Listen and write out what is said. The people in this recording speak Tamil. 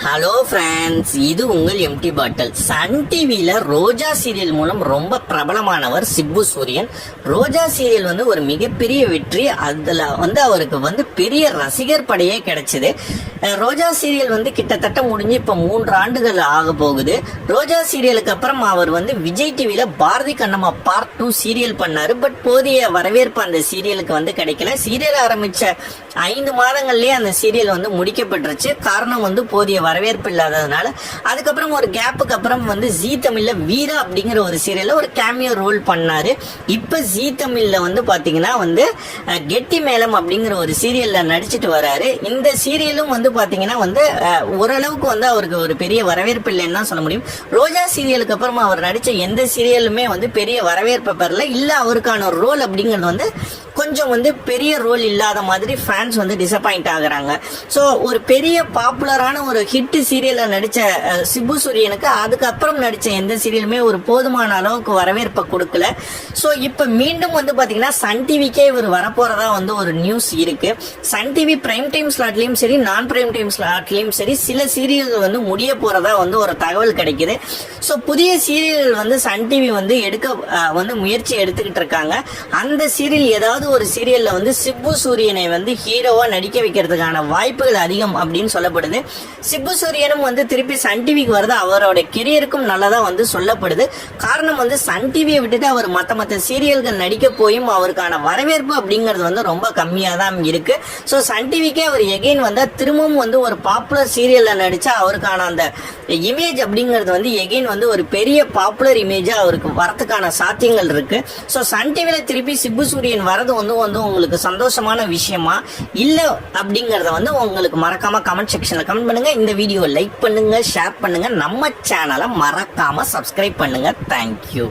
ஹலோ ஃப்ரெண்ட்ஸ், இது உங்கள் எம்டி பாட்டில். சன் டிவியில ரோஜா சீரியல் மூலம் ரொம்ப பிரபலமானவர் சிப்பு சூரியன். ரோஜா சீரியல் ஒரு மிகப்பெரிய வெற்றி. அதுல அவருக்கு பெரிய ரசிகர் படையே கிடைச்சது. ரோஜா சீரியல் கிட்டத்தட்ட முடிஞ்சு இப்ப 3 ஆண்டுகள் ஆக போகுது. ரோஜா சீரியலுக்கு அப்புறம் அவர் விஜய் டிவியில பாரதி கண்ணம்மா பார்ட் 2 சீரியல் பண்ணாரு. பட் போதிய வரவேற்பு அந்த சீரியலுக்கு கிடைக்கல. சீரியல் ஆரம்பிச்ச 5 மாதங்கள்லயே அந்த சீரியல் முடிக்கப்பட்டுருச்சு. காரணம் போதிய வரவேற்பு இல்லாததுனால. அதுக்கப்புறம் ஒரு கேப்புக்கு அப்புறம் ஜீ தமிழ்ல வீரா அப்படிங்கிற ஒரு சீரியல்ல ஒரு கேமியோ ரோல் பண்ணாரு. இப்ப ஜீ தமிழ்ல பாத்தீங்கன்னா கெட்டி மேளம் அப்படிங்கிற ஒரு சீரியல்ல நடிச்சிட்டு வராரு. இந்த சீரியலும் பாத்தீங்கன்னா ஓரளவுக்கு அவருக்கு ஒரு பெரிய வரவேற்பு இல்லைன்னு தான் சொல்ல முடியும். ரோஜா சீரியலுக்கு அப்புறம் அவர் நடிச்ச எந்த சீரியலுமே பெரிய வரவேற்பை பெறல. இல்ல அவருக்கான ரோல் அப்படிங்கிறது கொஞ்சம் பெரிய ரோல் இல்லாத மாதிரி ஃபேன்ஸ் டிசப்பாயிண்ட் ஆகுறாங்க. ஸோ ஒரு பெரிய பாப்புலரான ஒரு ஹிட் சீரியல்ல நடிச்ச சிப்பு சூரியனுக்கு அதுக்கப்புறம் நடிச்ச எந்த சீரியலுமே ஒரு போதுமான அளவுக்கு வரவேற்பை கொடுக்கல. ஸோ இப்போ மீண்டும் பாத்தீங்கன்னா சன் டிவிக்கே இவர் வரப்போறதா ஒரு நியூஸ் இருக்கு. சன் டிவி பிரைம் டைம் ஸ்லாட்லயும் சரி, நான் பிரைம் டைம் ஸ்லாட்லயும் சரி, சில சீரியல்கள் முடிய போறதா ஒரு தகவல் கிடைக்குது. ஸோ புதிய சீரியல் சன் டிவி எடுக்க முயற்சி எடுத்துக்கிட்டு இருக்காங்க. அந்த சீரியல் ஏதாவது ஒரு சீரியல்ல சிப்பு சூரியனை ஹீரோவா நடிக்க வைக்கிறதுக்கான வாய்ப்புகள் அதிகம் அப்படின்னு சொல்லப்படுது. சிப்பு சூரியனும் திருப்பி சன் டிவிக்கு வருது. அவரோட கெரியருக்கும் நல்லதா சொல்லப்படுது. காரணம் சன் டிவியை விட்டுட்டு அவர் மத்த சீரியல்கள் நடிக்க போயும் அவருக்கான வரவேற்பு அப்படிங்கிறது ரொம்ப கம்மியா தான் இருக்கு. ஸோ சன் டிவிக்கே அவர் எகைன் திரும்பவும் ஒரு பாப்புலர் சீரியல்ல நடிச்சா அவருக்கான அந்த இமேஜ் அப்படிங்கிறது எகைன் ஒரு பெரிய பாப்புலர் இமேஜா அவருக்கு வரதுக்கான சாத்தியங்கள் இருக்கு. ஸோ சன் டிவில திருப்பி சிப்பு சூரியன் வரது உங்களுக்கு சந்தோஷமான விஷயமா இல்ல அப்படிங்கறத உங்களுக்கு மறக்காம கமெண்ட் செக்ஷன்ல கமெண்ட் பண்ணுங்க. இந்த வீடியோ லைக் பண்ணுங்க, ஷேர் பண்ணுங்க, நம்ம சேனலை மறக்காம சப்ஸ்கிரைப் பண்ணுங்க. தேங்க்யூ.